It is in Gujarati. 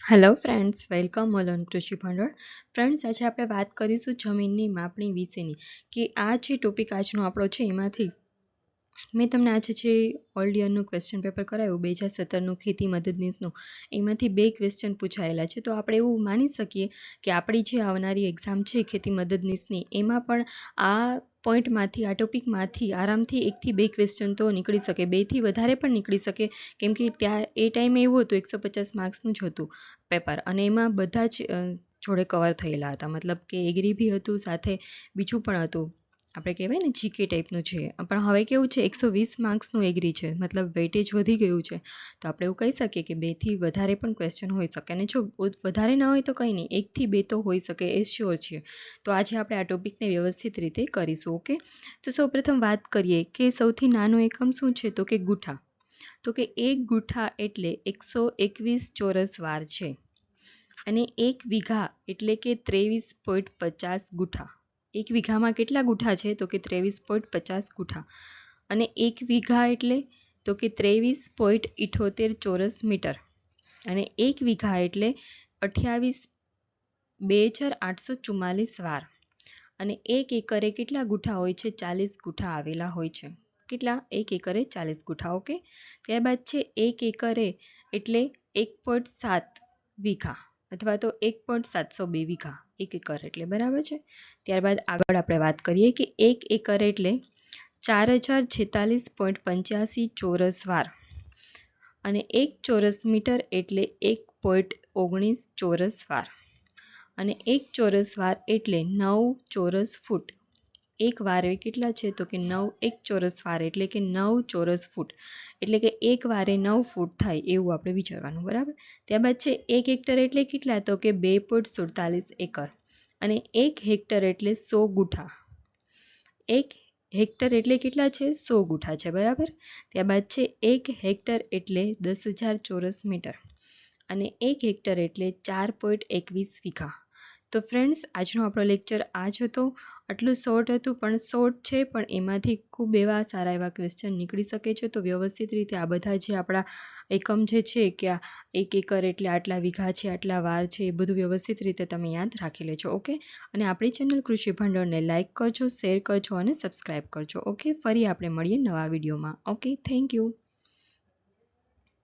Hello friends, welcome all on કૃષિ ભંડોળ. ફ્રેન્ડ્સ, આજે આપણે વાત કરીશું જમીનની માપણી વિશેની કે આ જે ટોપિક આજનો આપણો છે એમાંથી મેં તમને આજે જે ઓલ્ડ યરનું ક્વેશ્ચન પેપર કરાયું 2017નું ખેતી મદદનીશનું, એમાંથી 2 ક્વેશ્ચન પૂછાયેલા છે. તો આપણે એવું માની શકીએ કે આપણી જે આવનારી એક્ઝામ છે ખેતી મદદનીશની, એમાં પણ આ પોઈન્ટમાંથી, આ ટોપિકમાંથી આરામથી 1 થી 2 ક્વેશ્ચન તો નીકળી શકે, 2 થી વધારે પણ નીકળી શકે, કેમ કે ત્યાં એ ટાઈમે એવું હતું 150 માર્ક્સનું જ હતું પેપર, અને એમાં બધા જ જોડે કવર થયેલા હતા. મતલબ કે એગ્રી બી હતું, સાથે બીજું પણ હતું, આપણે કહેવાય ને જીકે ટાઈપનું છે. પણ હવે કેવું છે 120 માર્ક્સનું એગ્રી છે, મતલબ વેઇટેજ વધી ગયું છે. તો આપણે એવું કહી શકીએ કે 2 થી વધારે પણ ક્વેશ્ચન હોઈ શકે, અને જો વધારે ના હોય તો કંઈ નહીં, 1 થી 2 તો હોઈ શકે, એ શ્યોર છે. તો આજે આપણે આ ટોપિકને વ્યવસ્થિત રીતે કરીશું. ઓકે, તો સૌપ્રથમ વાત કરીએ કે સૌથી નાનું એકમ શું છે, તો કે ગુઠા. તો કે 1 ગુઠા એટલે 121 ચોરસ વાર છે, અને 1 વીઘા એટલે કે 23.50 ગુઠા. 1 વીઘામાં કેટલા ગુઠા છે, તો કે 23.50 ગુઠા. અને 1 વીઘા એટલે તો કે 23.78 ચોરસ મીટર. અને 1 વીઘા એટલે 28,844 વાર. અને 1 એકરે કેટલા ગુઠા હોય છે, 40 ગુઠા આવેલા હોય છે. કેટલા? 1 એકરે 40 ગુઠા. ઓકે, ત્યારબાદ છે 1 એકરે એટલે 1.7 વીઘા, અથવા તો 1.702 વીઘા, 1 એકર એટલે, બરાબર છે. ત્યારબાદ આગળ આપણે વાત કરીએ કે 1 એકર એટલે 4046.85 ચોરસ વાર. અને 1 ચોરસ મીટર એટલે 1.19 ચોરસ વાર. અને 1 ચોરસ વાર એટલે 9 ચોરસ ફૂટ. એક વારે કેટલા છે, તો કે 9. 1 ચોરસ વાર એટલે કે 9 ચોરસ ફૂટ, એટલે કે એક વારે 9 ફૂટ થાય એવું આપણે વિચારવાનું, બરાબર. ત્યારબાદ છે 1 હેક્ટર એટલે કેટલા, તો કે 2.47 એકર. અને 1 હેક્ટર એટલે 100 ગુઠા. 1 હેક્ટર એટલે કેટલા છે, 100 ગુઠા છે, બરાબર. ત્યારબાદ છે 1 હેક્ટર એટલે 10,000 ચોરસ મીટર. અને 1 હેક્ટર એટલે 4.21 વીઘા. તો ફ્રેન્ડ્સ, આજનો આપણો લેક્ચર આ જ હતો. આટલું શોર્ટ હતું, પણ શોર્ટ છે, પણ એમાંથી ખૂબ એવા સારા એવા ક્વેશ્ચન નીકળી શકે છે. તો વ્યવસ્થિત રીતે આ બધા જે આપણા એકમ જે છે કે 1 એકર એટલે આટલા વીઘા છે, આટલા વાર છે, એ બધું વ્યવસ્થિત રીતે તમે યાદ રાખી લેજો. ઓકે, અને આપણી ચેનલ કૃષિ ભંડોળને લાઇક કરજો, શેર કરજો અને સબસ્ક્રાઈબ કરજો. ઓકે, ફરી આપણે મળીએ નવા વિડીયોમાં. Okay, thank you.